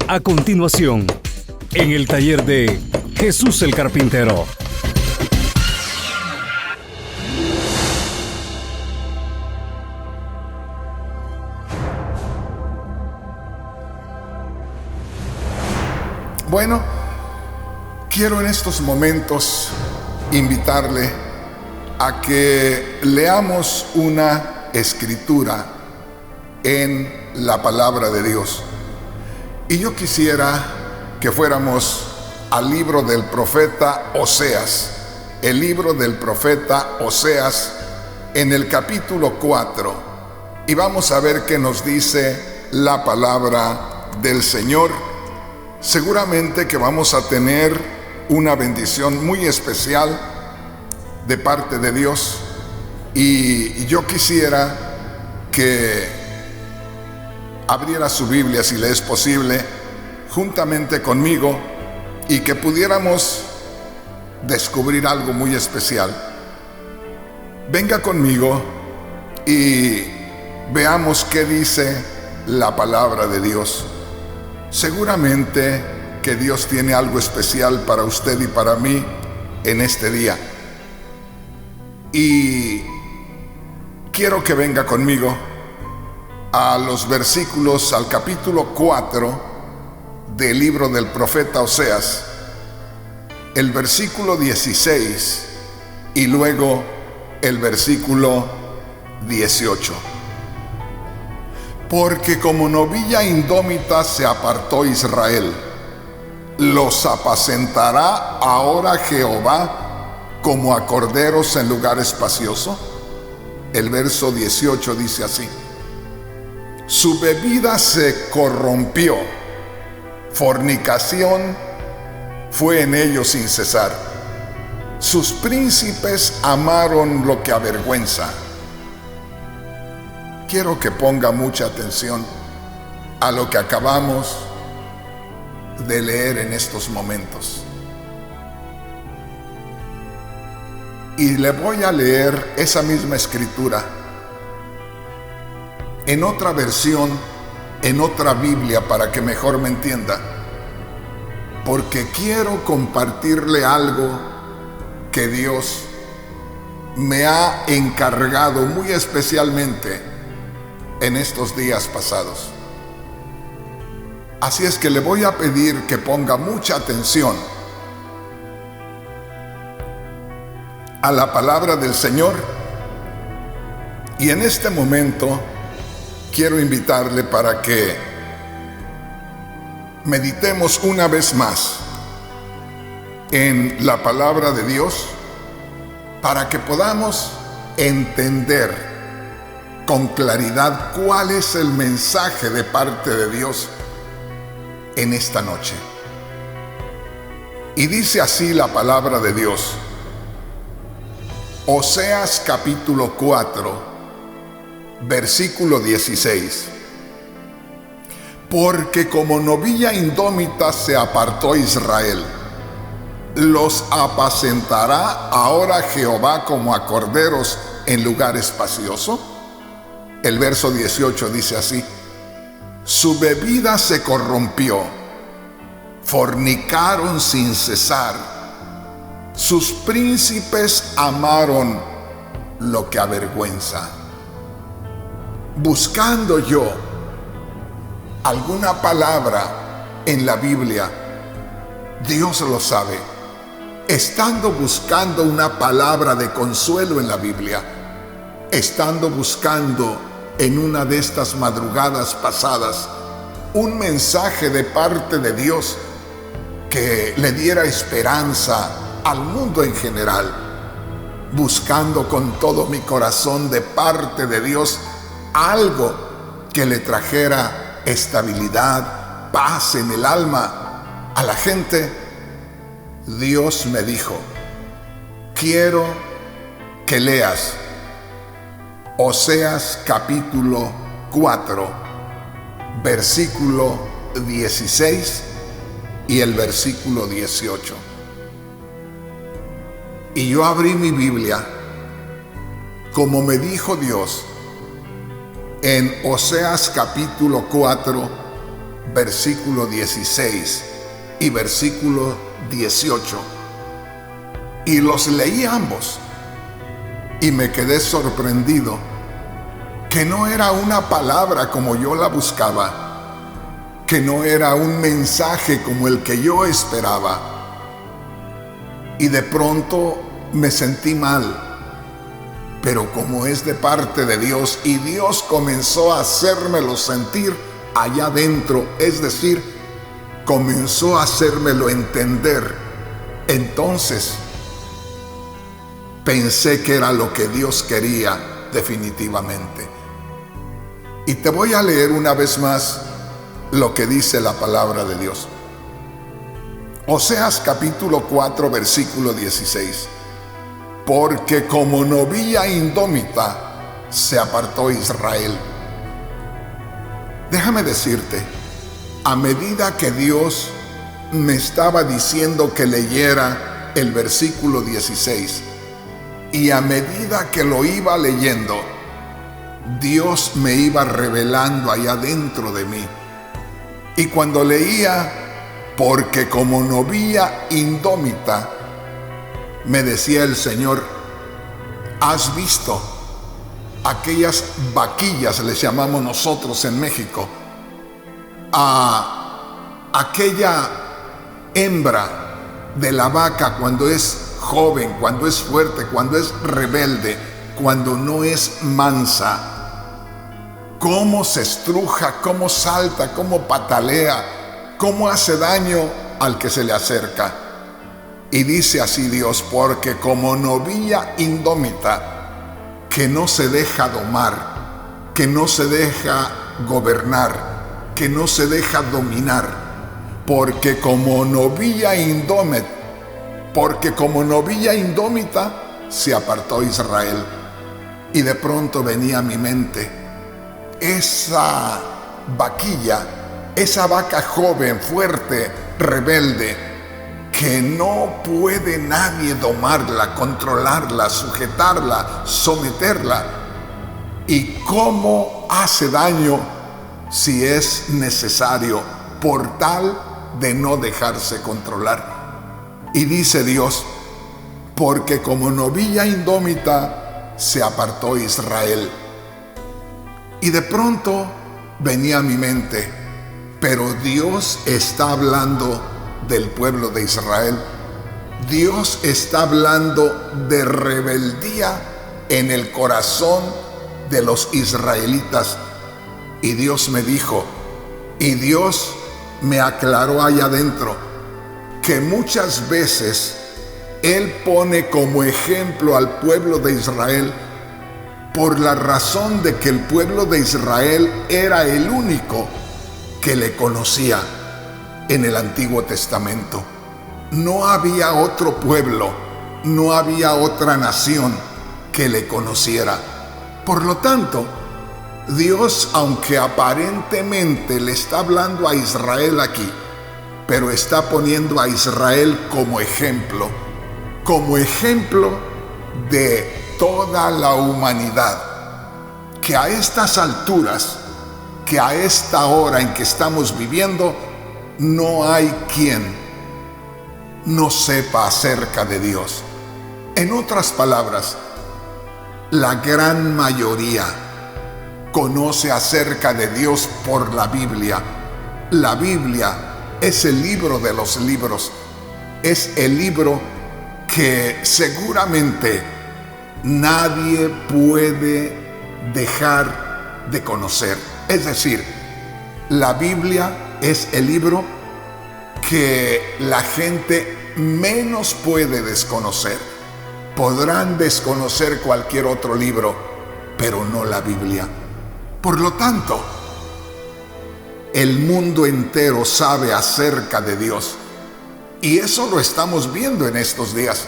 A continuación, en el taller de Jesús el Carpintero. Bueno, quiero en estos momentos invitarle a que leamos una escritura en la palabra de Dios. Y yo quisiera que fuéramos al libro del profeta Oseas, el libro del profeta Oseas en el capítulo 4. Y vamos a ver qué nos dice la palabra del Señor. Seguramente que vamos a tener una bendición muy especial de parte de Dios, y yo quisiera que abriera su Biblia, si le es posible, juntamente conmigo, y que pudiéramos descubrir algo muy especial. Venga conmigo y veamos qué dice la palabra de Dios. Seguramente que Dios tiene algo especial para usted y para mí en este día. Y quiero que venga conmigo a los versículos, al capítulo 4 del libro del profeta Oseas, el versículo 16 y luego el versículo 18. Porque como novilla indómita se apartó Israel, los apacentará ahora Jehová como a corderos en lugar espacioso. El verso 18 dice así: su bebida se corrompió, fornicación fue en ellos sin cesar. Sus príncipes amaron lo que avergüenza. Quiero que ponga mucha atención a lo que acabamos de leer en estos momentos. Y le voy a leer esa misma escritura en otra versión, en otra Biblia, para que mejor me entienda, porque quiero compartirle algo que Dios me ha encargado muy especialmente en estos días pasados. Así es que le voy a pedir que ponga mucha atención a la palabra del Señor. Y en este momento quiero invitarle para que meditemos una vez más en la palabra de Dios, para que podamos entender con claridad cuál es el mensaje de parte de Dios en esta noche. Y dice así la palabra de Dios. Oseas capítulo 4, versículo 16. Porque como novilla indómita se apartó Israel, los apacentará ahora Jehová como a corderos en lugar espacioso. El verso 18 dice así: su bebida se corrompió, fornicaron sin cesar, sus príncipes amaron lo que avergüenza. Buscando yo alguna palabra en la Biblia, Dios lo sabe, estando buscando una palabra de consuelo en la Biblia, estando buscando en una de estas madrugadas pasadas un mensaje de parte de Dios que le diera esperanza al mundo en general, buscando con todo mi corazón de parte de Dios algo que le trajera estabilidad, paz en el alma a la gente, Dios me dijo: quiero que leas Oseas capítulo 4, versículo 16 y el versículo 18. Y yo abrí mi Biblia, como me dijo Dios, en Oseas capítulo 4, versículo 16 y versículo 18. Y los leí ambos y me quedé sorprendido que no era una palabra como yo la buscaba, que no era un mensaje como el que yo esperaba. Y de pronto me sentí mal, pero como es de parte de Dios, y Dios comenzó a hacérmelo sentir allá adentro, es decir, comenzó a hacérmelo entender. Entonces pensé que era lo que Dios quería definitivamente. Y te voy a leer una vez más lo que dice la palabra de Dios. Oseas capítulo 4, versículo 16. Porque como novilla indómita se apartó Israel. Déjame decirte, a medida que Dios me estaba diciendo que leyera el versículo 16, y a medida que lo iba leyendo, Dios me iba revelando allá dentro de mí. Y cuando leía, porque como novilla indómita, me decía el Señor, ¿has visto aquellas vaquillas, les llamamos nosotros en México, a aquella hembra de la vaca cuando es joven, cuando es fuerte, cuando es rebelde, cuando no es mansa? Cómo se estruja, cómo salta, cómo patalea, cómo hace daño al que se le acerca. Y dice así Dios, porque como novilla indómita, que no se deja domar, que no se deja gobernar, que no se deja dominar, porque como novilla indómita se apartó Israel. Y de pronto venía a mi mente esa vaquilla, esa vaca joven, fuerte, rebelde, que no puede nadie domarla, controlarla, sujetarla, someterla. Y cómo hace daño si es necesario, por tal de no dejarse controlar. Y dice Dios, porque como novilla indómita se apartó Israel. Y de pronto venía a mi mente, pero Dios está hablando del pueblo de Israel. Dios está hablando de rebeldía en el corazón de los israelitas. Y Dios me dijo, y Dios me aclaró allá adentro, que muchas veces Él pone como ejemplo al pueblo de Israel por la razón de que el pueblo de Israel era el único que le conocía en el Antiguo Testamento. No había otro pueblo, no había otra nación que le conociera. Por lo tanto, Dios, aunque aparentemente le está hablando a Israel aquí, pero está poniendo a Israel como ejemplo de toda la humanidad, que a estas alturas, que a esta hora en que estamos viviendo, no hay quien no sepa acerca de Dios. En otras palabras, la gran mayoría conoce acerca de Dios por la Biblia. La Biblia es el libro de los libros, es el libro que seguramente nadie puede dejar de conocer. Es decir, la Biblia es el libro que la gente menos puede desconocer. Podrán desconocer cualquier otro libro, pero no la Biblia. Por lo tanto, el mundo entero sabe acerca de Dios. Y eso lo estamos viendo en estos días,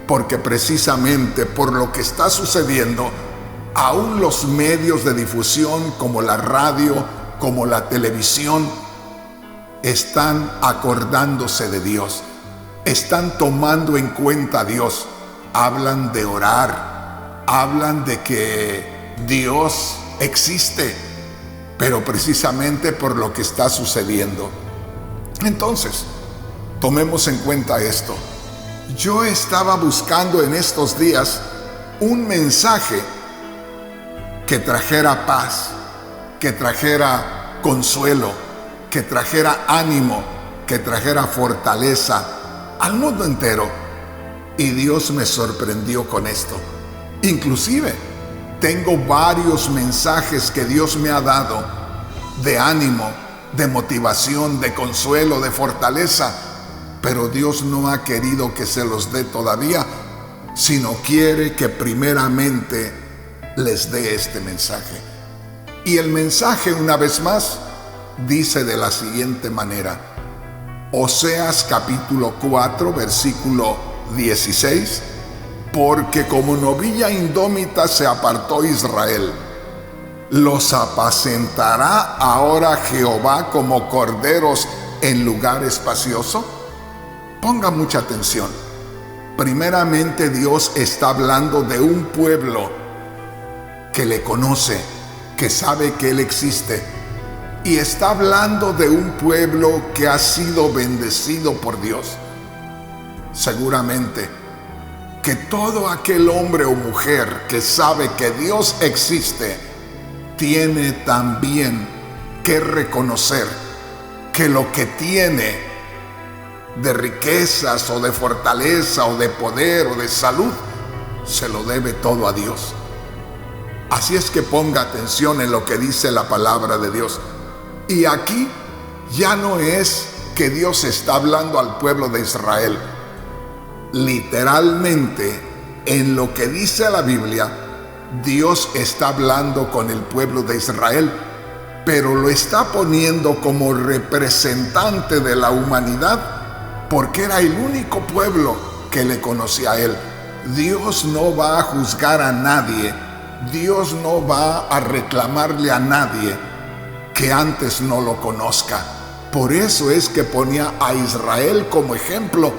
porque precisamente por lo que está sucediendo, aún los medios de difusión como la radio, como la televisión, están acordándose de Dios, están tomando en cuenta a Dios. Hablan de orar, hablan de que Dios existe, pero precisamente por lo que está sucediendo. Entonces, tomemos en cuenta esto. Yo estaba buscando en estos días un mensaje que trajera paz, que trajera consuelo, que trajera ánimo, que trajera fortaleza al mundo entero. Y Dios me sorprendió con esto. Inclusive, tengo varios mensajes que Dios me ha dado de ánimo, de motivación, de consuelo, de fortaleza, pero Dios no ha querido que se los dé todavía, sino quiere que primeramente les dé este mensaje. Y el mensaje, una vez más, dice de la siguiente manera: Oseas capítulo 4, versículo 16, porque como novilla indómita se apartó Israel, los apacentará ahora Jehová como corderos en lugar espacioso. Ponga mucha atención. Primeramente, Dios está hablando de un pueblo que le conoce, que sabe que Él existe, y está hablando de un pueblo que ha sido bendecido por Dios. Seguramente que todo aquel hombre o mujer que sabe que Dios existe tiene también que reconocer que lo que tiene de riquezas o de fortaleza o de poder o de salud se lo debe todo a Dios. Así es que ponga atención en lo que dice la palabra de Dios. Y aquí ya no es que Dios está hablando al pueblo de Israel. Literalmente, en lo que dice la Biblia, Dios está hablando con el pueblo de Israel, pero lo está poniendo como representante de la humanidad, porque era el único pueblo que le conocía a Él. Dios no va a juzgar a nadie, Dios no va a reclamarle a nadie que antes no lo conozca. Por eso es que ponía a Israel como ejemplo.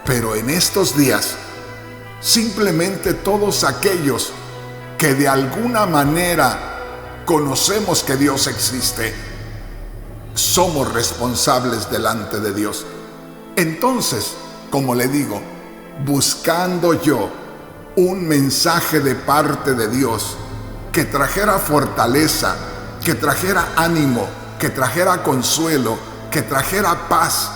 Pero en estos días, simplemente todos aquellos que de alguna manera conocemos que Dios existe, somos responsables delante de Dios. Entonces, como le digo, buscando yo un mensaje de parte de Dios que trajera fortaleza, que trajera ánimo, que trajera consuelo, que trajera paz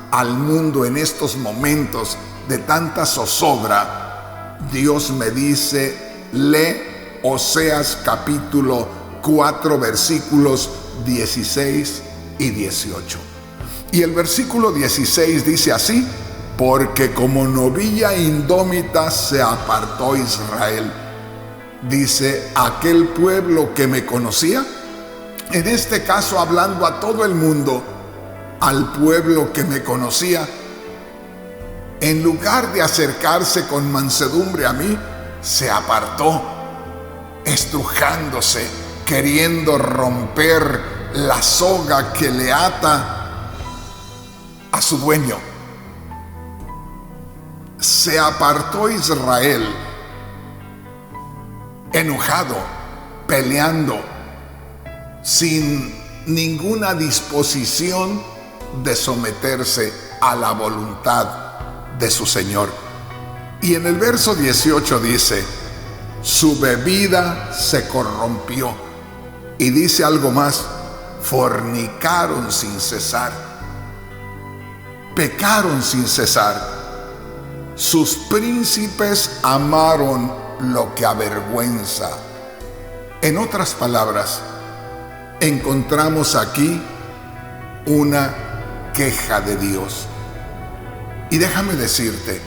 al mundo en estos momentos de tanta zozobra, Dios me dice: lee Oseas capítulo 4 versículos 16 y 18. Y el versículo 16 dice así: porque como novilla indómita se apartó Israel. Dice, aquel pueblo que me conocía, en este caso hablando a todo el mundo, al pueblo que me conocía, en lugar de acercarse con mansedumbre a mí, se apartó, estrujándose, queriendo romper la soga que le ata a su dueño. Se apartó Israel, enojado, peleando, sin ninguna disposición de someterse a la voluntad de su Señor. Y en el verso 18 dice: su bebida se corrompió. Y dice algo más: fornicaron sin cesar, pecaron sin cesar. Sus príncipes amaron lo que avergüenza. En otras palabras, encontramos aquí una queja de Dios. Y déjame decirte,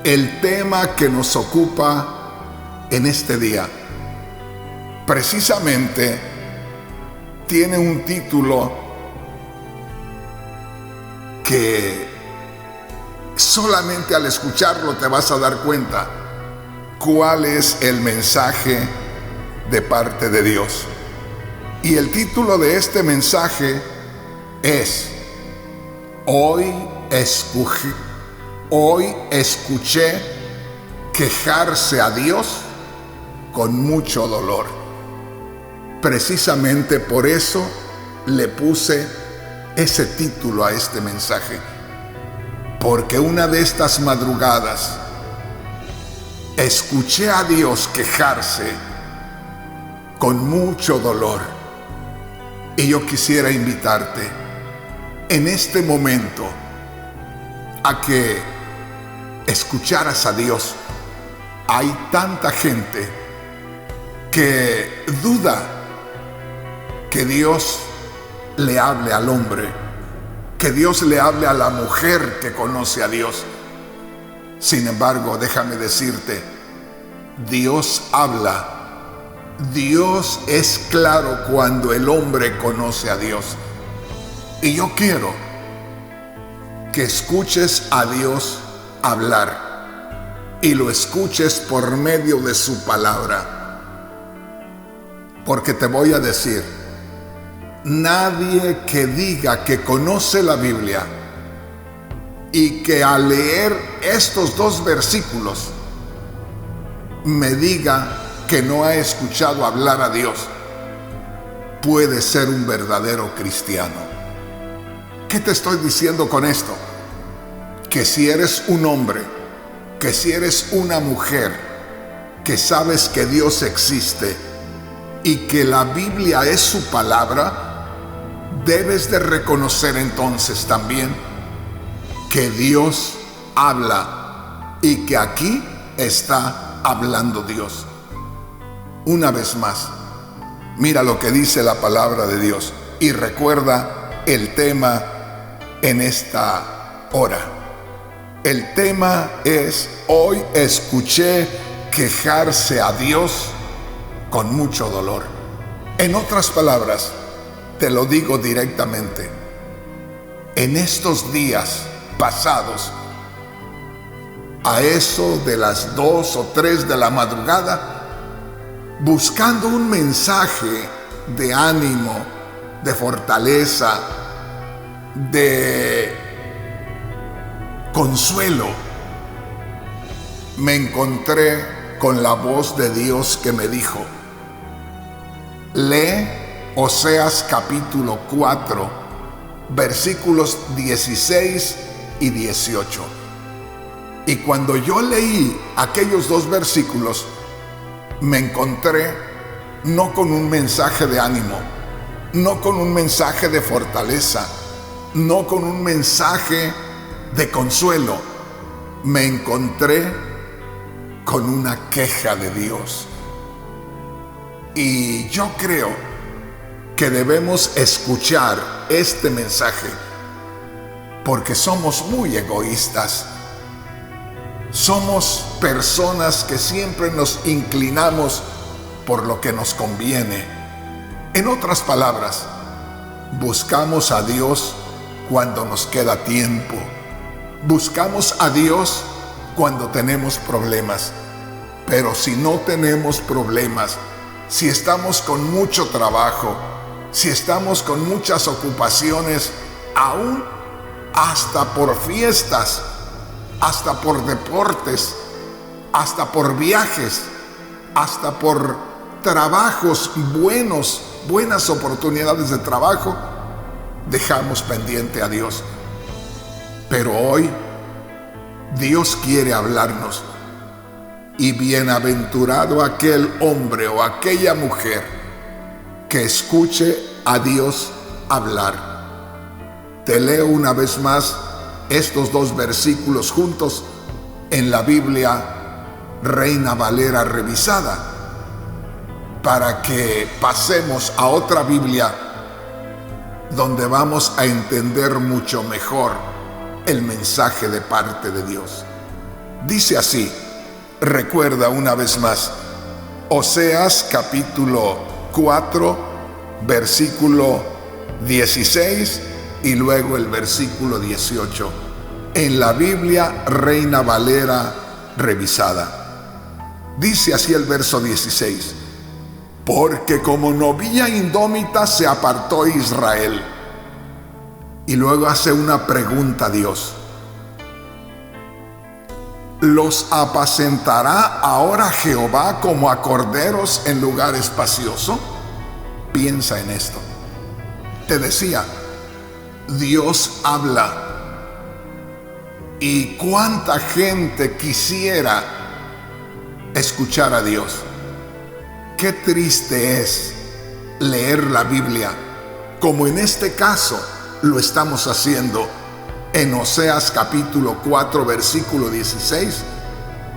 el tema que nos ocupa en este día precisamente tiene un título que solamente al escucharlo te vas a dar cuenta cuál es el mensaje de parte de Dios. Y el título de este mensaje es: Hoy escuché quejarse a Dios con mucho dolor. precisamente por eso le puse ese título a este mensaje, porque una de estas madrugadas escuché a Dios quejarse con mucho dolor, y yo quisiera invitarte en este momento a que escucharas a Dios. Hay tanta gente que duda que Dios le hable al hombre, que Dios le hable a la mujer que conoce a Dios. Sin embargo, déjame decirte, Dios habla. Dios es claro cuando el hombre conoce a Dios. Y yo quiero que escuches a Dios hablar y lo escuches por medio de su palabra. Porque te voy a decir, nadie que diga que conoce la Biblia y que al leer estos 2 versículos me diga que no ha escuchado hablar a Dios, puede ser un verdadero cristiano. ¿Qué te estoy diciendo con esto? Que si eres un hombre, que si eres una mujer, que sabes que Dios existe y que la Biblia es su palabra, debes de reconocer entonces también que Dios habla y que aquí está hablando Dios. Una vez más, mira lo que dice la palabra de Dios y recuerda el tema en esta hora. El tema es: hoy escuché quejarse a Dios con mucho dolor. En otras palabras, te lo digo directamente, en estos días pasados, a eso de las 2 o 3 de la madrugada, buscando un mensaje de ánimo, de fortaleza, de consuelo, me encontré con la voz de Dios que me dijo: lee Oseas capítulo 4, versículos 16 y 18. Y cuando yo leí aquellos 2 versículos, me encontré no con un mensaje de ánimo, no con un mensaje de fortaleza, no con un mensaje de consuelo. Me encontré con una queja de Dios. Y yo creo que debemos escuchar este mensaje porque somos muy egoístas. Somos personas que siempre nos inclinamos por lo que nos conviene. En otras palabras, buscamos a Dios cuando nos queda tiempo. Buscamos a Dios cuando tenemos problemas. Pero si no tenemos problemas, si estamos con mucho trabajo, si estamos con muchas ocupaciones, aún hasta por fiestas, hasta por deportes, hasta por viajes, hasta por trabajos buenos, buenas oportunidades de trabajo, dejamos pendiente a Dios. Pero hoy Dios quiere hablarnos. Y bienaventurado aquel hombre o aquella mujer que escuche a Dios hablar. Te leo una vez más estos 2 versículos juntos en la Biblia Reina Valera revisada, para que pasemos a otra Biblia donde vamos a entender mucho mejor el mensaje de parte de Dios. Dice así, recuerda una vez más, Oseas capítulo 4, versículo 16 y luego el versículo 18, en la Biblia Reina Valera revisada. Dice así el verso 16: porque como novilla indómita se apartó Israel. Y luego hace una pregunta a Dios: ¿los apacentará ahora Jehová como a corderos en lugar espacioso? Piensa en esto. Te decía, Dios habla. Y cuánta gente quisiera escuchar a Dios. Qué triste es leer la Biblia, como en este caso lo estamos haciendo en Oseas capítulo 4 versículo 16,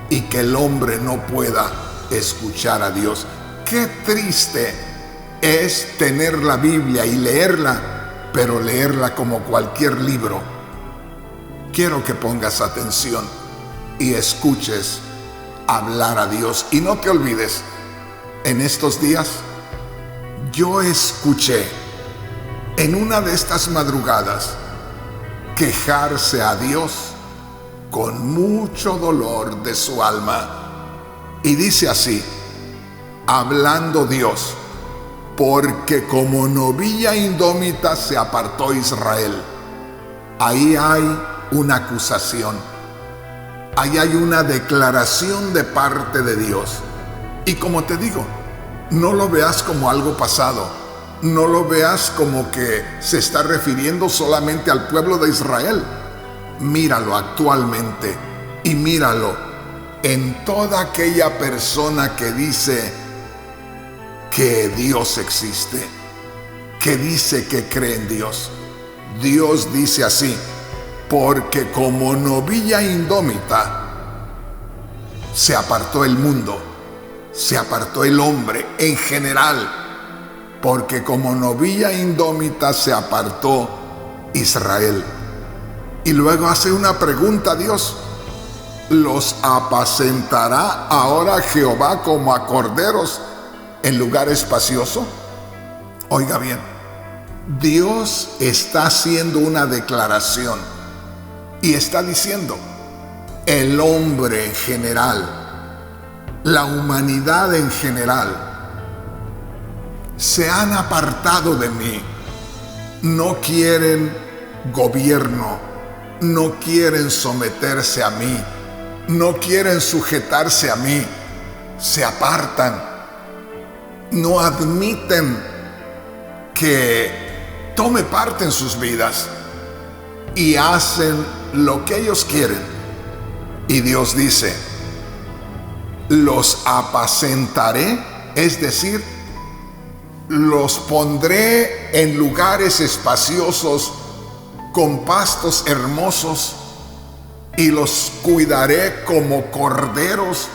y que el hombre no pueda escuchar a Dios. Qué triste es tener la Biblia y leerla, pero leerla como cualquier libro. Quiero que pongas atención y escuches hablar a Dios. Y no te olvides, en estos días yo escuché en una de estas madrugadas quejarse a Dios con mucho dolor de su alma. Y dice así, hablando Dios: porque como novilla indómita se apartó Israel. Ahí hay una acusación. Ahí hay una declaración de parte de Dios. Y como te digo, no lo veas como algo pasado. No lo veas como que se está refiriendo solamente al pueblo de Israel. Míralo actualmente y míralo en toda aquella persona que dice que Dios existe, que dice que cree en Dios. Dios dice así: porque como novilla indómita se apartó el mundo, se apartó el hombre en general, porque como novilla indómita se apartó Israel. Y luego hace una pregunta a Dios: ¿los apacentará ahora Jehová como a corderos en lugar espacioso? Oiga bien, Dios está haciendo una declaración y está diciendo: el hombre en general, la humanidad en general, se han apartado de mí. No quieren gobierno, no quieren someterse a mí, no quieren sujetarse a mí, se apartan, no admiten que tome parte en sus vidas y hacen lo que ellos quieren. Y Dios dice: los apacentaré, es decir, los pondré en lugares espaciosos con pastos hermosos y los cuidaré como corderos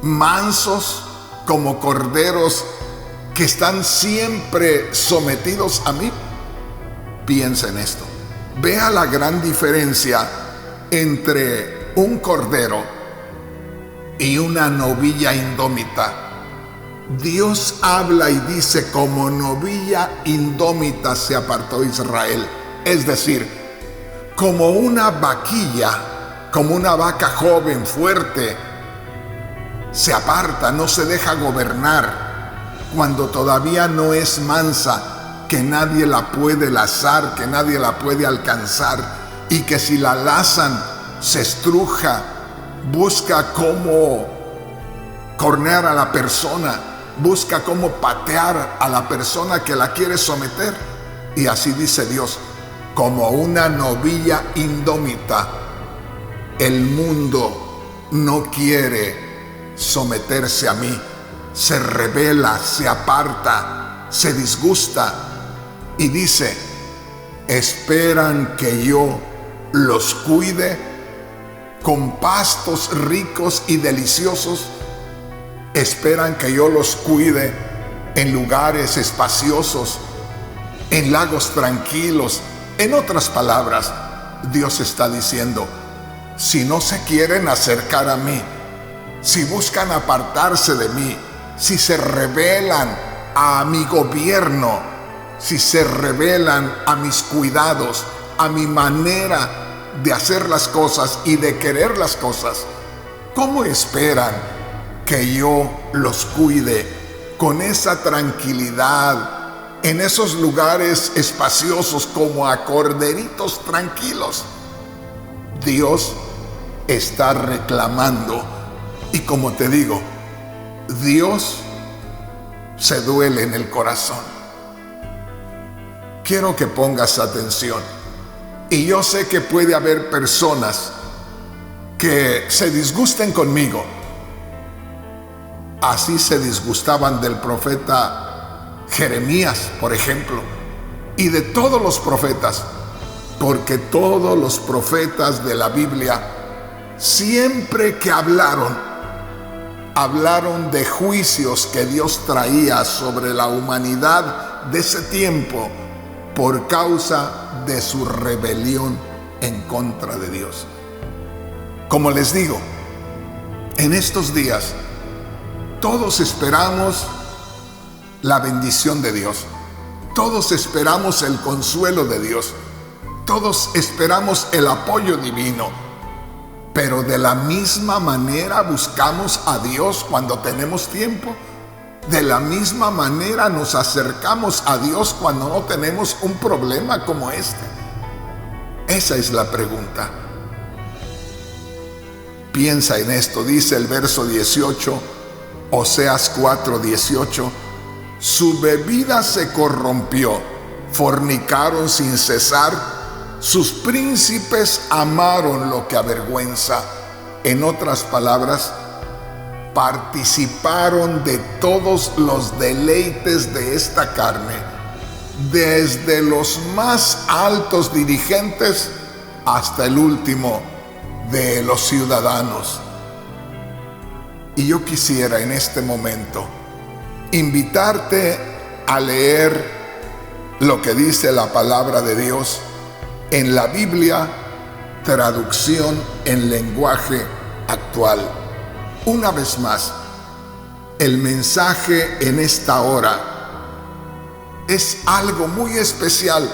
mansos, como corderos que están siempre sometidos a mí. Piensa en esto. Vea la gran diferencia entre un cordero y una novilla indómita. Dios habla y dice: como novilla indómita se apartó Israel. Es decir, como una vaquilla, como una vaca joven, fuerte, se aparta, no se deja gobernar cuando todavía no es mansa, que nadie la puede lazar, que nadie la puede alcanzar, y que si la lazan se estruja, busca cómo cornear a la persona, busca cómo patear a la persona que la quiere someter. Y así dice Dios: como una novilla indómita, el mundo no quiere someterse a mí, se rebela, se aparta, se disgusta y dice: esperan que yo los cuide con pastos ricos y deliciosos, esperan que yo los cuide en lugares espaciosos, en lagos tranquilos. En otras palabras, Dios está diciendo: si no se quieren acercar a mí, si buscan apartarse de mí, si se rebelan a mi gobierno, si se rebelan a mis cuidados, a mi manera de hacer las cosas y de querer las cosas, ¿cómo esperan que yo los cuide con esa tranquilidad en esos lugares espaciosos como a corderitos tranquilos? Dios está reclamando. Y como te digo, Dios se duele en el corazón. Quiero que pongas atención. Y yo sé que puede haber personas que se disgusten conmigo. Así se disgustaban del profeta Jeremías, por ejemplo, y de todos los profetas, porque todos los profetas de la Biblia, siempre que hablaron de juicios que Dios traía sobre la humanidad de ese tiempo por causa de su rebelión en contra de Dios. Como les digo, en estos días todos esperamos la bendición de Dios, todos esperamos el consuelo de Dios, todos esperamos el apoyo divino, pero de la misma manera buscamos a Dios cuando tenemos tiempo. De la misma manera nos acercamos a Dios cuando no tenemos un problema como este. Esa es la pregunta. Piensa en esto, dice el verso 18, Oseas 4:18, su bebida se corrompió, fornicaron sin cesar, sus príncipes amaron lo que avergüenza. En otras palabras, participaron de todos los deleites de esta carne, desde los más altos dirigentes hasta el último de los ciudadanos. Y yo quisiera en este momento invitarte a leer lo que dice la palabra de Dios en la Biblia, traducción en lenguaje actual. Una vez más, el mensaje en esta hora es algo muy especial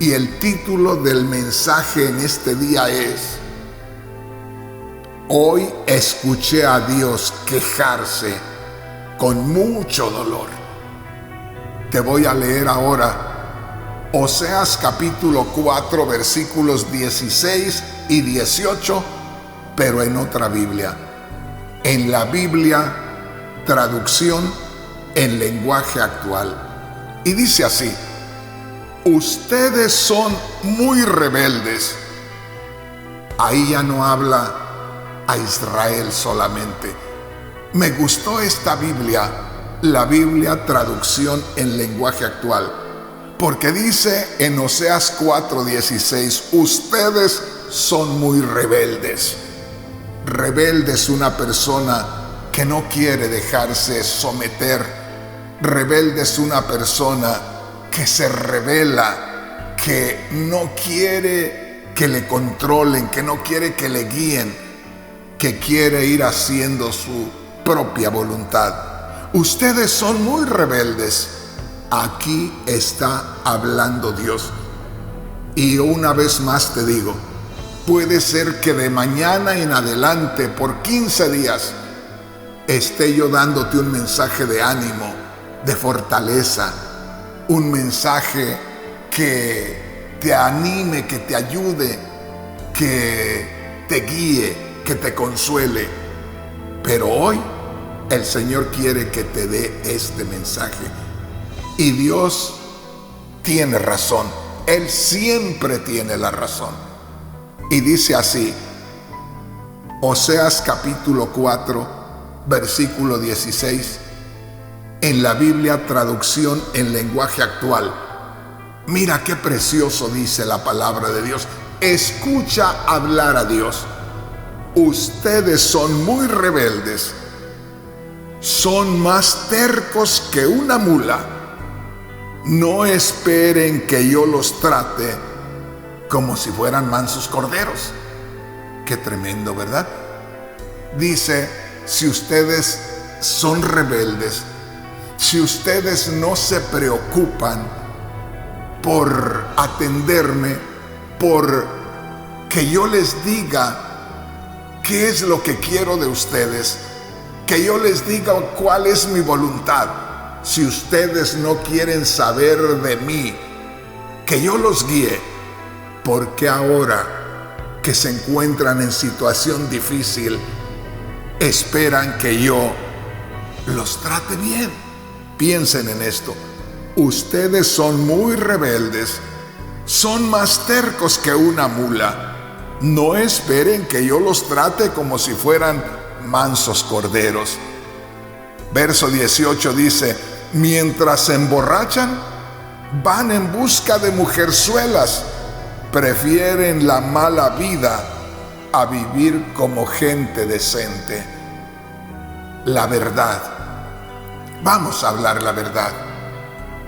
y el título del mensaje en este día es: Hoy escuché a Dios quejarse con mucho dolor. Te voy a leer ahora Oseas capítulo 4 versículos 16 y 18, pero en otra Biblia. En la Biblia, traducción en lenguaje actual. Y dice así: ustedes son muy rebeldes. Ahí ya no habla a Israel solamente. Me gustó esta Biblia, la Biblia traducción en lenguaje actual, porque dice en Oseas 4:16, ustedes son muy rebeldes. Rebelde es una persona que no quiere dejarse someter. Rebelde es una persona que se rebela, que no quiere que le controlen, que no quiere que le guíen, que quiere ir haciendo su propia voluntad. Ustedes son muy rebeldes. Aquí está hablando Dios. Y una vez más te digo, puede ser que de mañana en adelante, por 15 días, esté yo dándote un mensaje de ánimo, de fortaleza, un mensaje que te anime, que te ayude, que te guíe, que te consuele. Pero hoy el Señor quiere que te dé este mensaje. Y Dios tiene razón. Él siempre tiene la razón. Y dice así, Oseas capítulo 4, versículo 16, en la Biblia traducción en lenguaje actual. Mira qué precioso dice la palabra de Dios. Escucha hablar a Dios. Ustedes son muy rebeldes. Son más tercos que una mula. No esperen que yo los trate como si fueran mansos corderos. Qué tremendo, ¿verdad? Dice, si ustedes son rebeldes, si ustedes no se preocupan por atenderme, por que yo les diga qué es lo que quiero de ustedes, que yo les diga cuál es mi voluntad, si ustedes no quieren saber de mí, que yo los guíe, porque ahora que se encuentran en situación difícil, esperan que yo los trate bien. Piensen en esto. Ustedes son muy rebeldes, son más tercos que una mula. No esperen que yo los trate como si fueran mansos corderos. Verso 18 dice: mientras se emborrachan, van en busca de mujerzuelas, prefieren la mala vida a vivir como gente decente. La verdad. Vamos a hablar la verdad,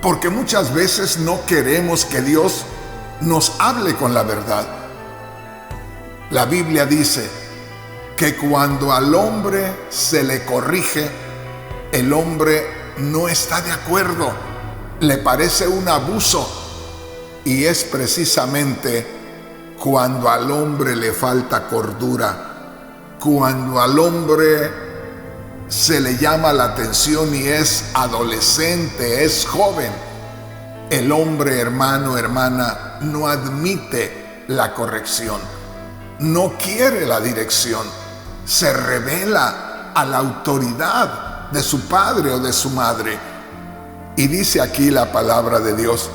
porque muchas veces no queremos que Dios nos hable con la verdad. La Biblia dice que cuando al hombre se le corrige, el hombre no está de acuerdo, le parece un abuso, y es precisamente cuando al hombre le falta cordura, cuando al hombre se le llama la atención y es adolescente, es joven. El hombre, hermano, hermana, no admite la corrección, no quiere la dirección, se revela a la autoridad de su padre o de su madre. Y dice aquí la palabra de Dios,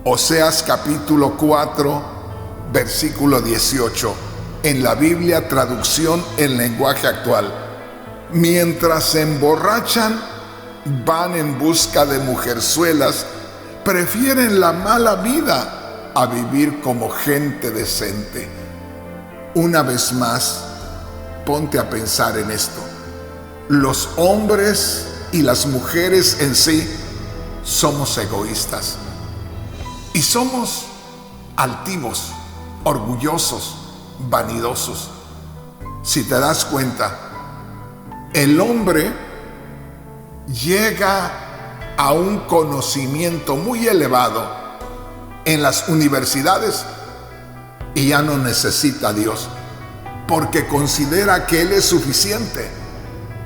Oseas capítulo 4, versículo 18, en la Biblia traducción en lenguaje actual: mientras se emborrachan, van en busca de mujerzuelas, prefieren la mala vida a vivir como gente decente. Una vez más, ponte a pensar en esto. Los hombres y las mujeres en sí somos egoístas y somos altivos, orgullosos, vanidosos. Si te das cuenta, el hombre llega a un conocimiento muy elevado en las universidades y ya no necesita a Dios, porque considera que Él es suficiente,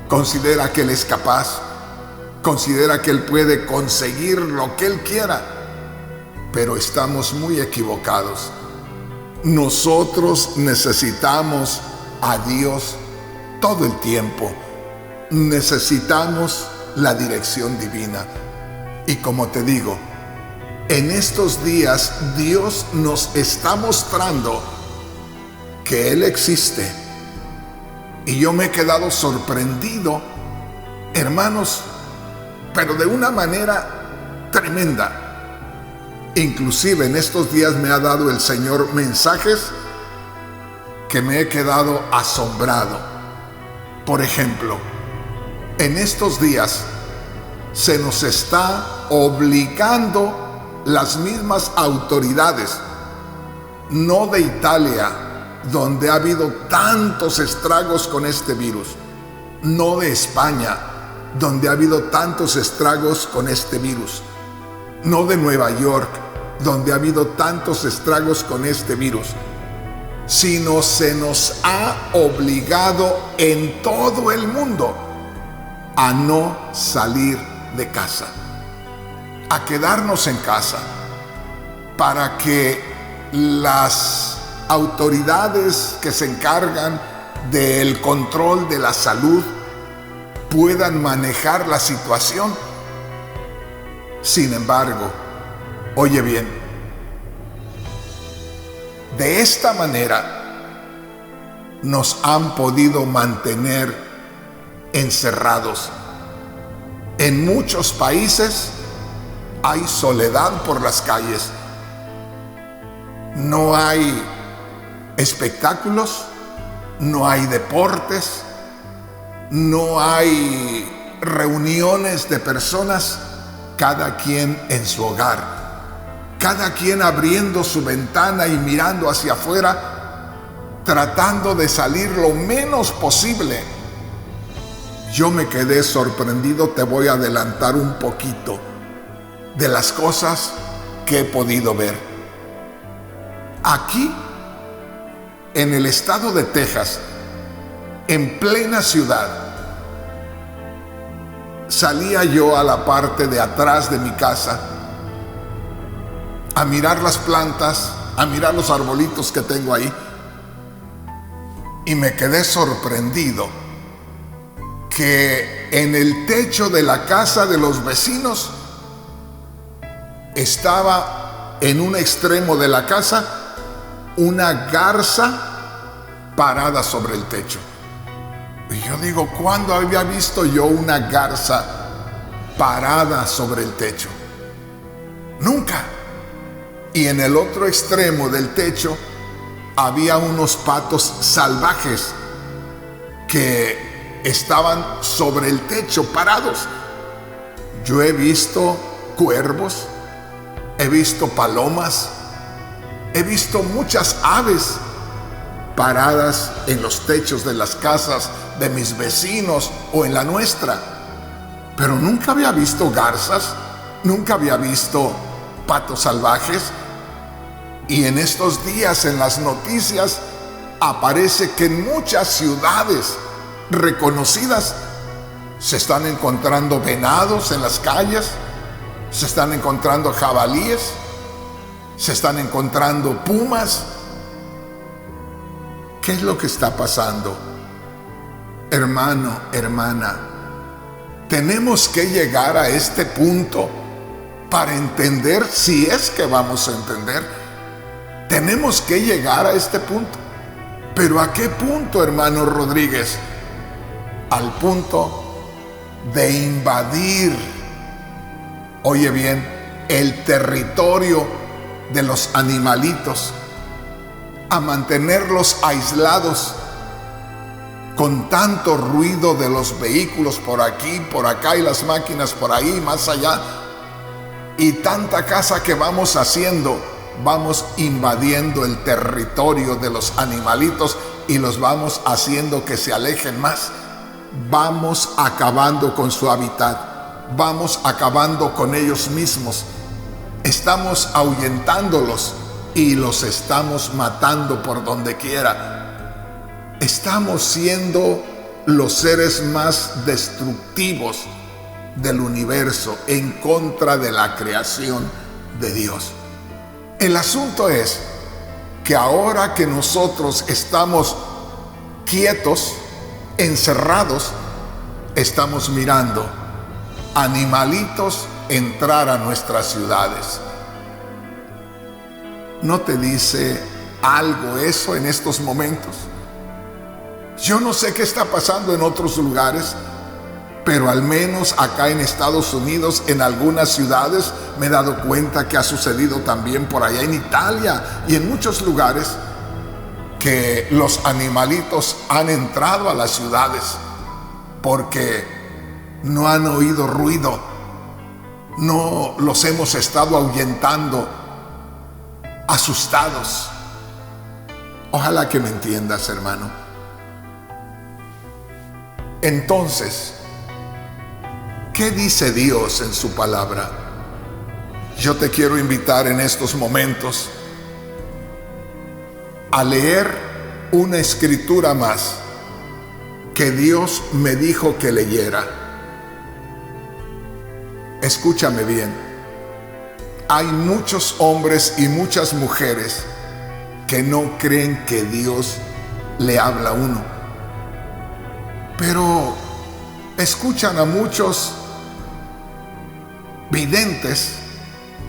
considera que Él es capaz, considera que Él puede conseguir lo que Él quiera. Pero estamos muy equivocados. Nosotros necesitamos a Dios todo el tiempo. Necesitamos la dirección divina. Y como te digo, en estos días Dios nos está mostrando que Él existe. Y yo me he quedado sorprendido, hermanos, pero de una manera tremenda. Inclusive en estos días me ha dado el Señor mensajes que me he quedado asombrado. Por ejemplo, en estos días se nos está obligando las mismas autoridades, no de Italia, donde ha habido tantos estragos con este virus, no de España, donde ha habido tantos estragos con este virus, no de Nueva York, donde ha habido tantos estragos con este virus, sino se nos ha obligado en todo el mundo a no salir de casa, a quedarnos en casa, para que las autoridades que se encargan del control de la salud puedan manejar la situación. Sin embargo, oye bien, de esta manera nos han podido mantener encerrados. En muchos países hay soledad por las calles. No hay espectáculos, no hay deportes, no hay reuniones de personas, cada quien en su hogar, cada quien abriendo su ventana y mirando hacia afuera, tratando de salir lo menos posible. Yo me quedé sorprendido, te voy a adelantar un poquito de las cosas que he podido ver. Aquí, en el estado de Texas, en plena ciudad, salía yo a la parte de atrás de mi casa a mirar las plantas, a mirar los arbolitos que tengo ahí, y me quedé sorprendido que en el techo de la casa de los vecinos estaba en un extremo de la casa una garza parada sobre el techo. Y yo digo, ¿cuándo había visto yo una garza parada sobre el techo? Nunca. Y en el otro extremo del techo había unos patos salvajes que estaban sobre el techo parados. Yo he visto cuervos, he visto palomas, he visto muchas aves paradas en los techos de las casas de mis vecinos o en la nuestra. Pero nunca había visto garzas, nunca había visto patos salvajes. Y en estos días en las noticias aparece que en muchas ciudades reconocidas se están encontrando venados en las calles, se están encontrando jabalíes, se están encontrando pumas. ¿Qué es lo que está pasando? Hermano, hermana, tenemos que llegar a este punto para entender, si es que vamos a entender. Tenemos que llegar a este punto. ¿Pero a qué punto, hermano Rodríguez? Al punto de invadir, oye bien, el territorio de los animalitos, a mantenerlos aislados con tanto ruido de los vehículos por aquí, por acá, y las máquinas por ahí, más allá, y tanta casa que vamos haciendo. Vamos invadiendo el territorio de los animalitos y los vamos haciendo que se alejen más. Vamos acabando con su hábitat, vamos acabando con ellos mismos. Estamos ahuyentándolos y los estamos matando por donde quiera. Estamos siendo los seres más destructivos del universo en contra de la creación de Dios. El asunto es que ahora que nosotros estamos quietos, encerrados, estamos mirando animalitos entrar a nuestras ciudades. ¿No te dice algo eso en estos momentos? Yo no sé qué está pasando en otros lugares, pero al menos acá en Estados Unidos, en algunas ciudades, me he dado cuenta que ha sucedido también por allá en Italia y en muchos lugares, que los animalitos han entrado a las ciudades porque no han oído ruido, no los hemos estado ahuyentando, asustados. Ojalá que me entiendas, hermano. Entonces, ¿qué dice Dios en su palabra? Yo te quiero invitar en estos momentos a leer una escritura más que Dios me dijo que leyera. Escúchame bien. Hay muchos hombres y muchas mujeres que no creen que Dios le habla a uno, pero escuchan a muchos videntes,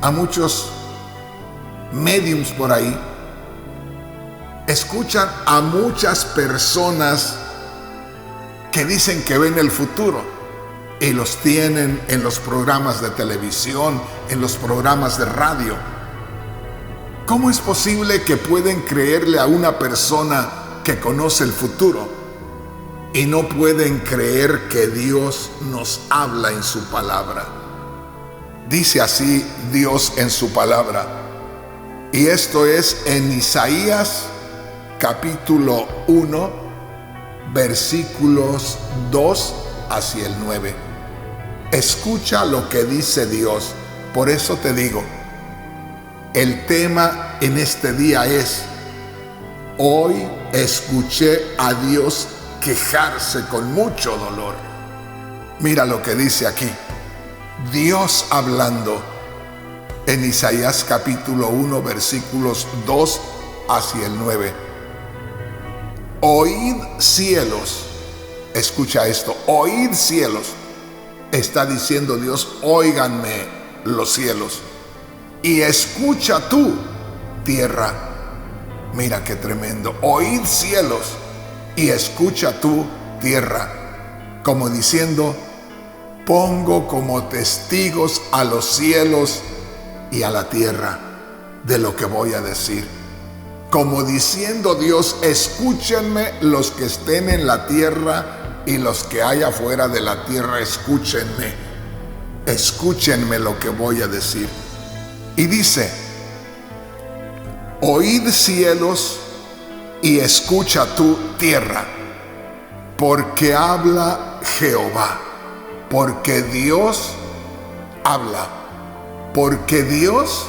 a muchos médiums por ahí, escuchan a muchas personas que dicen que ven el futuro y los tienen en los programas de televisión, en los programas de radio. ¿Cómo es posible que pueden creerle a una persona que conoce el futuro y no pueden creer que Dios nos habla en su palabra? Dice así Dios en su palabra, y esto es en Isaías capítulo 1, versículos 2 hacia el 9. Escucha lo que dice Dios. Por eso te digo, el tema en este día es: hoy escuché a Dios quejarse con mucho dolor. Mira lo que dice aquí, Dios hablando en Isaías capítulo 1, versículos 2 hacia el 9. Oíd, cielos, Escucha esto, oíd cielos. Está diciendo Dios, óiganme los cielos. Y escucha tú, tierra. Mira qué tremendo. Oíd cielos y escucha tú, tierra. Como diciendo, pongo como testigos a los cielos y a la tierra de lo que voy a decir. Como diciendo Dios, escúchenme los que estén en la tierra y los que hay afuera de la tierra, escúchenme. Escúchenme lo que voy a decir. Y dice, oíd cielos y escucha tú, tierra, porque habla Jehová, porque Dios habla, porque Dios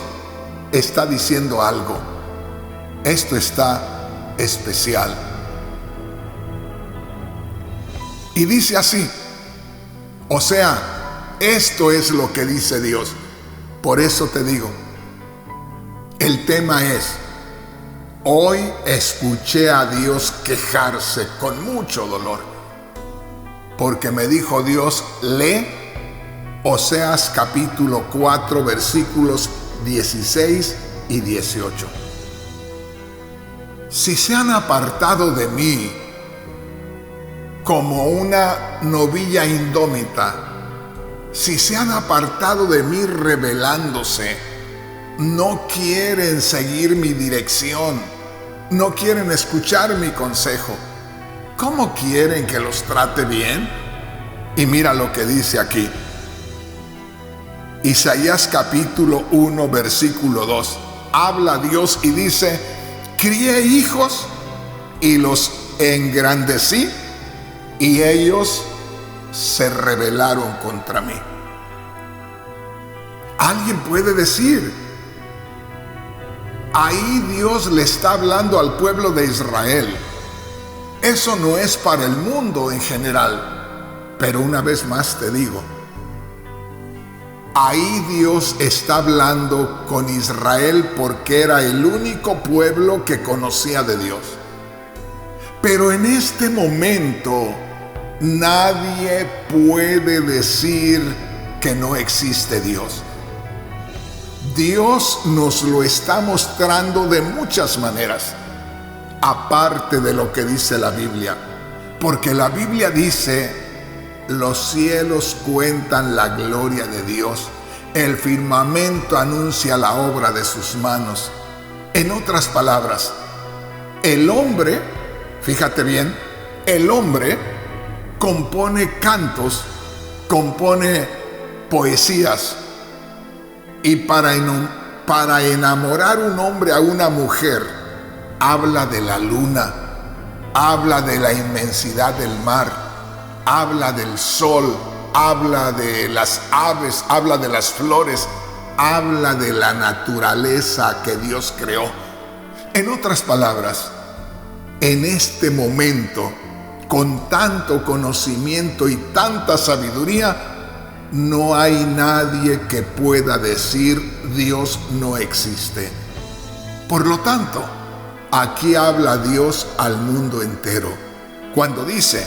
está diciendo algo. Esto está especial. Y dice así, o sea, esto es lo que dice Dios. Por eso te digo, el tema es, hoy escuché a Dios quejarse con mucho dolor, porque me dijo Dios, lee Oseas capítulo 4, versículos 16 y 18. Si se han apartado de mí como una novilla indómita, si se han apartado de mí rebelándose, no quieren seguir mi dirección, no quieren escuchar mi consejo, ¿cómo quieren que los trate bien? Y mira lo que dice aquí. Isaías capítulo 1, versículo 2. Habla Dios y dice, crié hijos y los engrandecí y ellos se rebelaron contra mí. Alguien puede decir, ahí Dios le está hablando al pueblo de Israel. Eso no es para el mundo en general. Pero una vez más te digo, ahí Dios está hablando con Israel porque era el único pueblo que conocía de Dios. Pero en este momento nadie puede decir que no existe Dios. Dios nos lo está mostrando de muchas maneras, aparte de lo que dice la Biblia. Porque la Biblia dice, los cielos cuentan la gloria de Dios, el firmamento anuncia la obra de sus manos. En otras palabras, el hombre, fíjate bien, el hombre compone cantos, compone poesías, y para enamorar un hombre a una mujer, habla de la luna, habla de la inmensidad del mar, habla del sol, habla de las aves, habla de las flores, habla de la naturaleza que Dios creó. En otras palabras, en este momento, con tanto conocimiento y tanta sabiduría, no hay nadie que pueda decir Dios no existe. Por lo tanto, aquí habla Dios al mundo entero. Cuando dice,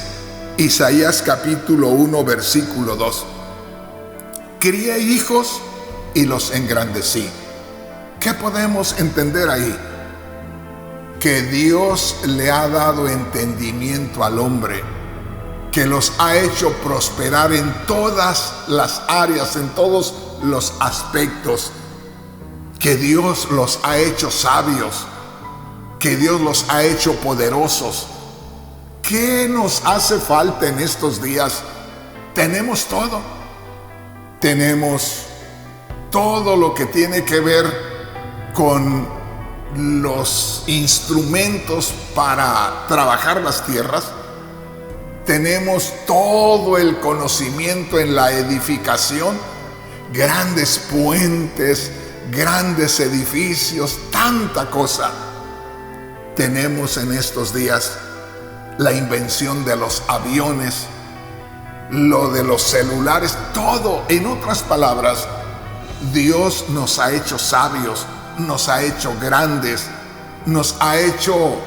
Isaías capítulo 1, versículo 2, crié hijos y los engrandecí. ¿Qué podemos entender ahí? Que Dios le ha dado entendimiento al hombre, que los ha hecho prosperar en todas las áreas, en todos los aspectos, que Dios los ha hecho sabios, que Dios los ha hecho poderosos. ¿Qué nos hace falta en estos días? Tenemos todo. Tenemos todo lo que tiene que ver con los instrumentos para trabajar las tierras. Tenemos todo el conocimiento en la edificación, grandes puentes, grandes edificios, tanta cosa. Tenemos en estos días la invención de los aviones, lo de los celulares, todo. En otras palabras, Dios nos ha hecho sabios, nos ha hecho grandes, nos ha hecho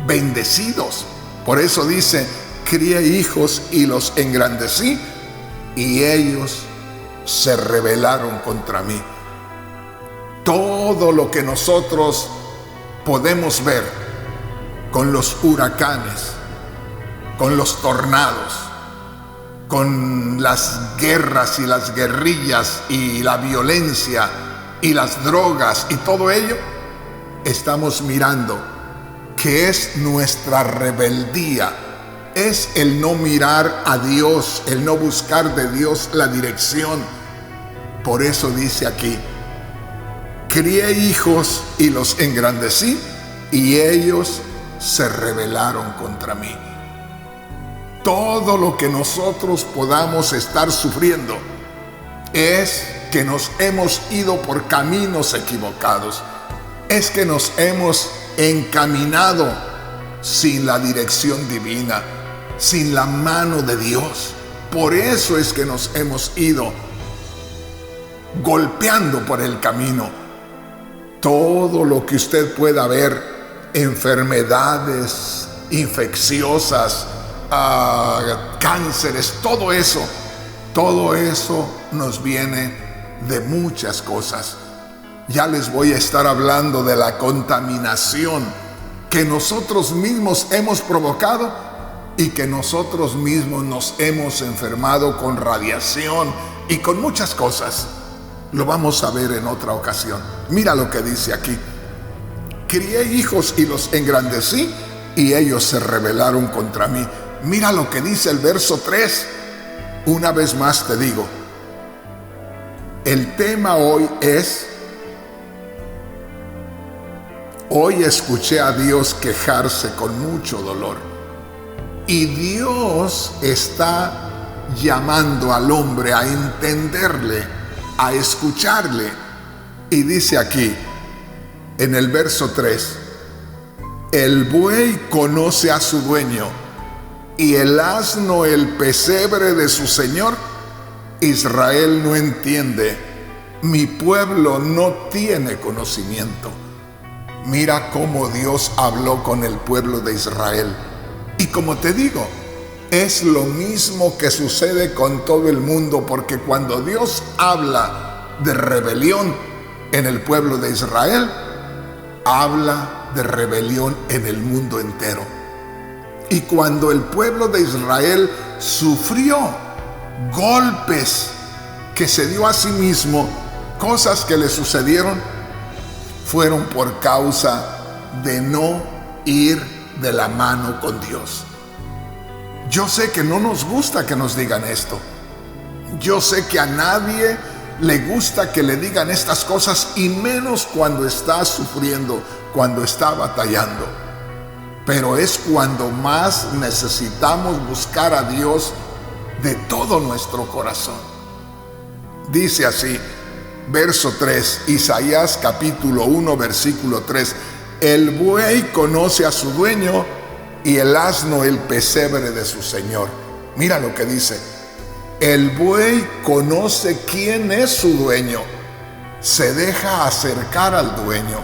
bendecidos. Por eso dice, crié hijos y los engrandecí, y ellos se rebelaron contra mí. Todo lo que nosotros podemos ver con los huracanes, con los tornados, con las guerras y las guerrillas y la violencia y las drogas y todo ello, estamos mirando que es nuestra rebeldía, es el no mirar a Dios, el no buscar de Dios la dirección. Por eso dice aquí: crié hijos y los engrandecí, y ellos se rebelaron contra mí. Todo lo que nosotros podamos estar sufriendo es que nos hemos ido por caminos equivocados, es que nos hemos encaminado sin la dirección divina, sin la mano de Dios. Por eso es que nos hemos ido golpeando por el camino. Todo lo que usted pueda ver, enfermedades infecciosas, cánceres, todo eso nos viene de muchas cosas. Ya les voy a estar hablando de la contaminación que nosotros mismos hemos provocado y que nosotros mismos nos hemos enfermado con radiación y con muchas cosas. Lo vamos a ver en otra ocasión. Mira lo que dice aquí: crié hijos y los engrandecí, y ellos se rebelaron contra mí. Mira lo que dice el verso 3. Una vez más te digo, el tema hoy es: hoy escuché a Dios quejarse con mucho dolor, y Dios está llamando al hombre a entenderle, a escucharle. Y dice aquí en el verso 3: el buey conoce a su dueño, y el asno el pesebre de su señor. Israel no entiende, mi pueblo no tiene conocimiento. Mira cómo Dios habló con el pueblo de Israel. Y como te digo, es lo mismo que sucede con todo el mundo, porque cuando Dios habla de rebelión en el pueblo de Israel, habla de rebelión en el mundo entero. Y cuando el pueblo de Israel sufrió golpes que se dio a sí mismo, cosas que le sucedieron, fueron por causa de no ir de la mano con Dios. Yo sé que no nos gusta que nos digan esto. Yo sé que a nadie le gusta que le digan estas cosas, y menos cuando está sufriendo, cuando está batallando. Pero es cuando más necesitamos buscar a Dios de todo nuestro corazón. Dice así, verso 3, Isaías capítulo 1, versículo 3: el buey conoce a su dueño, y el asno el pesebre de su señor. Mira lo que dice: el buey conoce quién es su dueño, se deja acercar al dueño,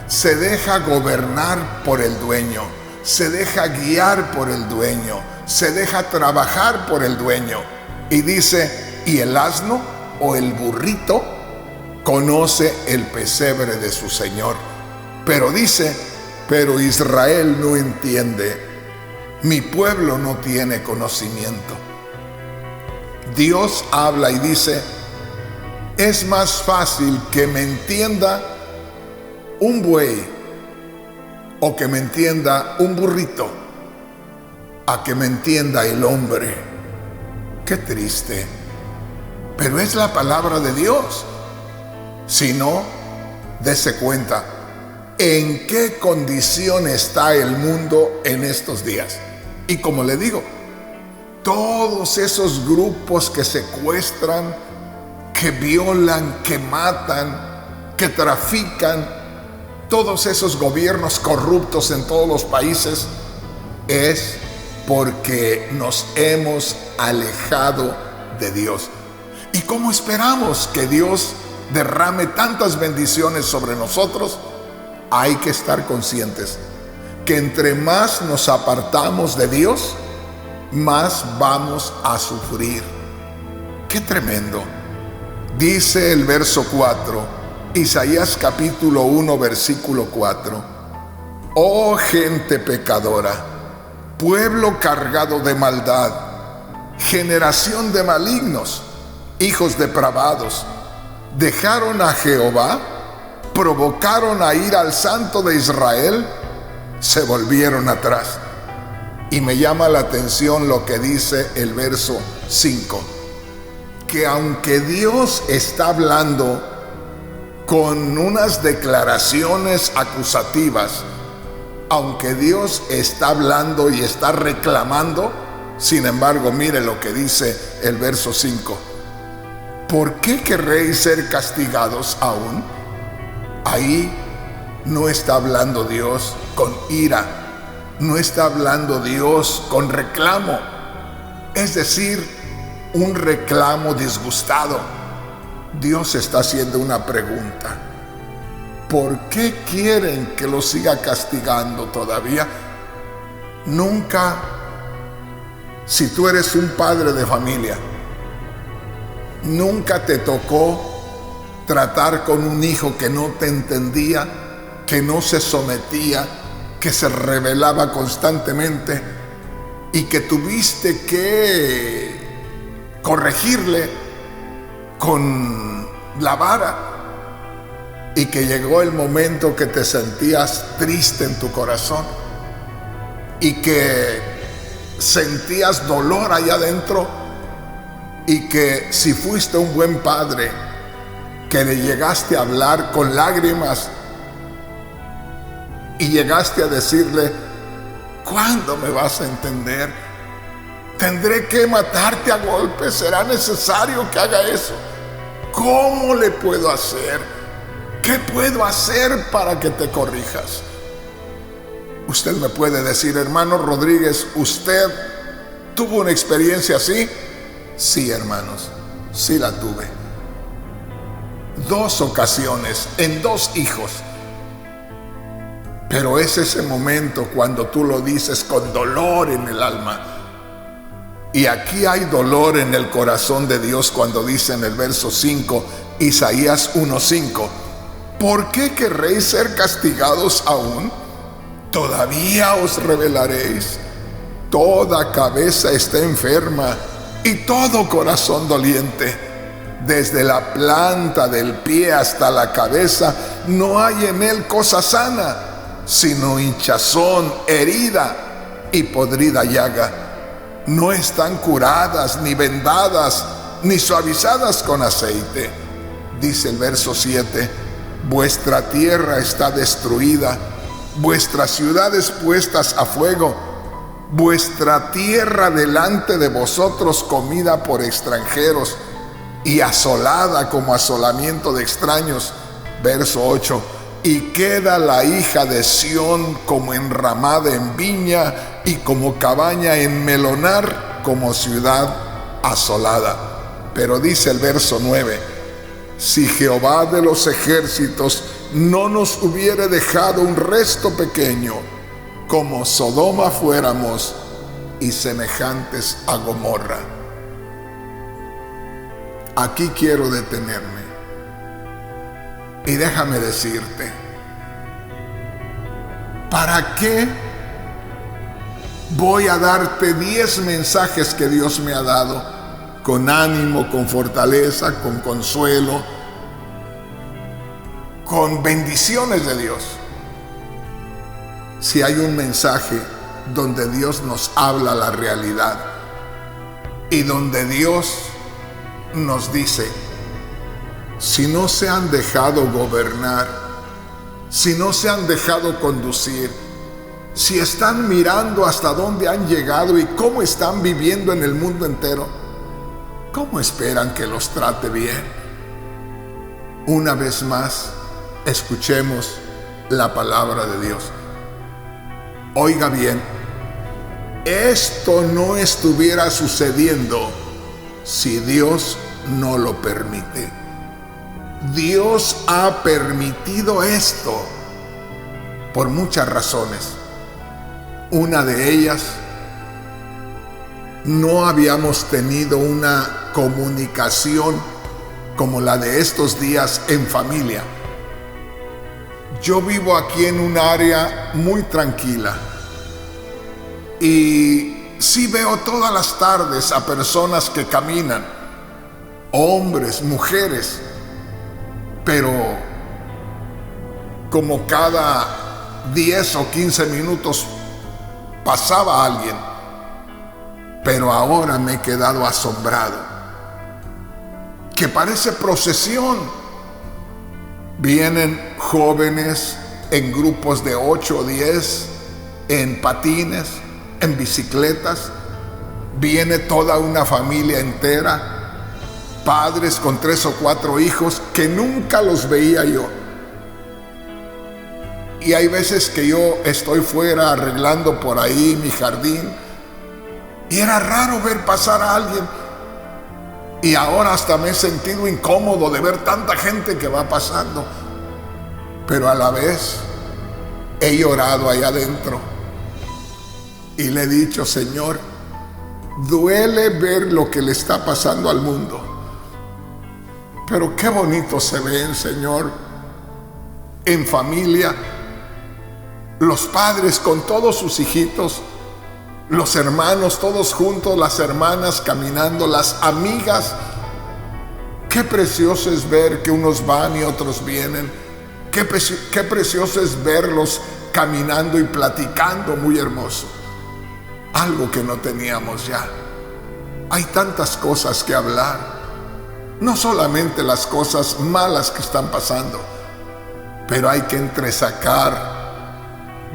se deja gobernar por el dueño, se deja guiar por el dueño, se deja trabajar por el dueño. Y dice: y el asno o el burrito conoce el pesebre de su señor. Pero dice: pero Israel no entiende, mi pueblo no tiene conocimiento. Dios habla y dice: es más fácil que me entienda un buey o que me entienda un burrito a que me entienda el hombre. Qué triste, pero es la palabra de Dios. Si no, dése cuenta en qué condición está el mundo en estos días. Y como le digo, todos esos grupos que secuestran, que violan, que matan, que trafican, todos esos gobiernos corruptos en todos los países, es porque nos hemos alejado de Dios. ¿Y cómo esperamos que Dios derrame tantas bendiciones sobre nosotros? Hay que estar conscientes que entre más nos apartamos de Dios, más vamos a sufrir. ¡Qué tremendo! Dice el verso 4, Isaías capítulo 1, versículo 4. Oh gente pecadora, pueblo cargado de maldad, generación de malignos, hijos depravados, dejaron a Jehová, provocaron a ir al Santo de Israel, se volvieron atrás. Y me llama la atención lo que dice el verso 5, que aunque Dios está hablando con unas declaraciones acusativas, aunque Dios está hablando y está reclamando, sin embargo, mire lo que dice el verso 5. ¿Por qué querréis ser castigados aún? Ahí no está hablando Dios con ira, no está hablando Dios con reclamo, es decir, un reclamo disgustado. Dios está haciendo una pregunta: ¿por qué quieren que lo siga castigando todavía? Nunca, si tú eres un padre de familia, nunca te tocó tratar con un hijo que no te entendía, que no se sometía, que se rebelaba constantemente y que tuviste que corregirle con la vara, y que llegó el momento que te sentías triste en tu corazón y que sentías dolor allá adentro, y que si fuiste un buen padre, que le llegaste a hablar con lágrimas y llegaste a decirle: ¿cuándo me vas a entender? Tendré que matarte a golpes, será necesario que haga eso. ¿Cómo le puedo hacer? ¿Qué puedo hacer para que te corrijas? Usted me puede decir: hermano Rodríguez, ¿usted tuvo una experiencia así? Sí, hermanos, sí la tuve. 2 ocasiones, en 2 hijos. Pero es ese momento cuando tú lo dices con dolor en el alma. Y aquí hay dolor en el corazón de Dios cuando dice en el verso 5, Isaías 1:5, ¿por qué querréis ser castigados aún? ¿Todavía os rebelaréis? Toda cabeza está enferma y todo corazón doliente. Desde la planta del pie hasta la cabeza no hay en él cosa sana, sino hinchazón, herida y podrida llaga. No están curadas, ni vendadas, ni suavizadas con aceite. Dice el verso 7, vuestra tierra está destruida, vuestras ciudades puestas a fuego, vuestra tierra delante de vosotros comida por extranjeros y asolada como asolamiento de extraños. Verso 8, y queda la hija de Sión como enramada en viña y como cabaña en melonar, como ciudad asolada. Pero dice el verso 9, si Jehová de los ejércitos no nos hubiere dejado un resto pequeño, como Sodoma fuéramos y semejantes a Gomorra. Aquí quiero detenerme y déjame decirte, ¿para qué voy a darte 10 mensajes que Dios me ha dado con ánimo, con fortaleza, con consuelo, con bendiciones de Dios, si hay un mensaje donde Dios nos habla la realidad y donde Dios nos dice: si no se han dejado gobernar, si no se han dejado conducir, si están mirando hasta dónde han llegado y cómo están viviendo en el mundo entero, ¿cómo esperan que los trate bien? Una vez más, escuchemos la palabra de Dios. Oiga bien, esto no estuviera sucediendo si Dios no lo permite. Dios ha permitido esto por muchas razones. Una de ellas no habíamos tenido una comunicación como la de estos días en familia. Yo vivo aquí en un área muy tranquila y sí veo todas las tardes a personas que caminan, hombres, mujeres, pero como cada 10 o 15 minutos pasaba alguien. Pero ahora me he quedado asombrado, que parece procesión. Vienen jóvenes en grupos de 8 o 10, en patines, en bicicletas. Viene toda una familia entera, padres con 3 o 4 hijos que nunca los veía yo. Y hay veces que yo estoy fuera arreglando por ahí mi jardín y era raro ver pasar a alguien. Y ahora hasta me he sentido incómodo de ver tanta gente que va pasando. Pero a la vez he llorado allá adentro y le he dicho: Señor, duele ver lo que le está pasando al mundo, pero qué bonito se ven, Señor, en familia, los padres con todos sus hijitos, los hermanos todos juntos, las hermanas caminando, las amigas. Qué precioso es ver que unos van y otros vienen. Qué precioso es verlos caminando y platicando, muy hermoso. Algo que no teníamos ya. Hay tantas cosas que hablar. No solamente las cosas malas que están pasando, pero hay que entresacar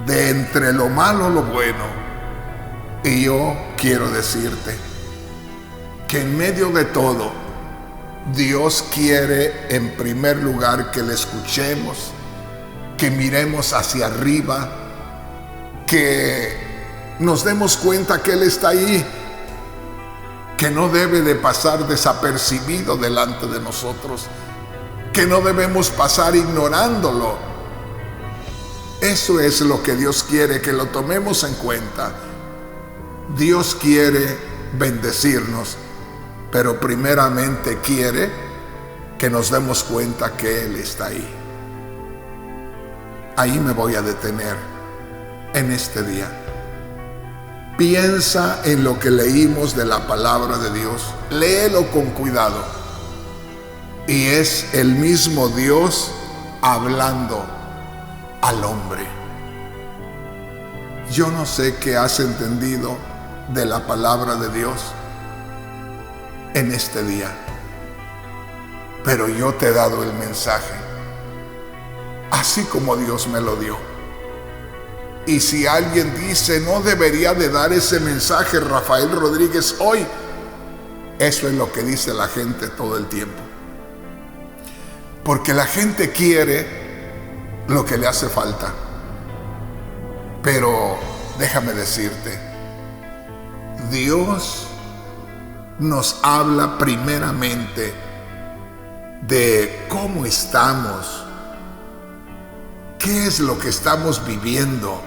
de entre lo malo lo bueno. Y yo quiero decirte que en medio de todo, Dios quiere en primer lugar que le escuchemos, que miremos hacia arriba, que nos demos cuenta que Él está ahí, que no debe de pasar desapercibido delante de nosotros, que no debemos pasar ignorándolo. Eso es lo que Dios quiere, que lo tomemos en cuenta. Dios quiere bendecirnos, pero primeramente quiere que nos demos cuenta que Él está ahí. Ahí me voy a detener en este día. Piensa en lo que leímos de la palabra de Dios. Léelo con cuidado. Y es el mismo Dios hablando al hombre. Yo no sé qué has entendido de la palabra de Dios en este día, pero yo te he dado el mensaje así como Dios me lo dio. Y si alguien dice: no debería de dar ese mensaje Rafael Rodríguez hoy, eso es lo que dice la gente todo el tiempo, porque la gente quiere lo que le hace falta. Pero déjame decirte, Dios nos habla primeramente de cómo estamos, qué es lo que estamos viviendo,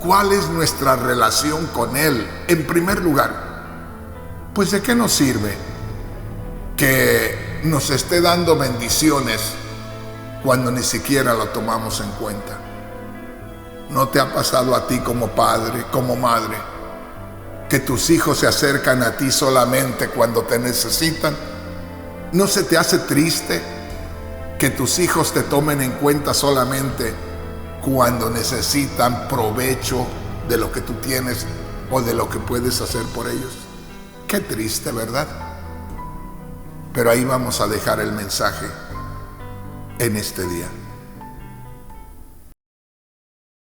cuál es nuestra relación con Él. En primer lugar, pues ¿de qué nos sirve que nos esté dando bendiciones cuando ni siquiera lo tomamos en cuenta? ¿No te ha pasado a ti como padre, como madre, que tus hijos se acercan a ti solamente cuando te necesitan? ¿No se te hace triste que tus hijos te tomen en cuenta solamente cuando necesitan provecho de lo que tú tienes o de lo que puedes hacer por ellos? Qué triste, ¿verdad? Pero ahí vamos a dejar el mensaje en este día.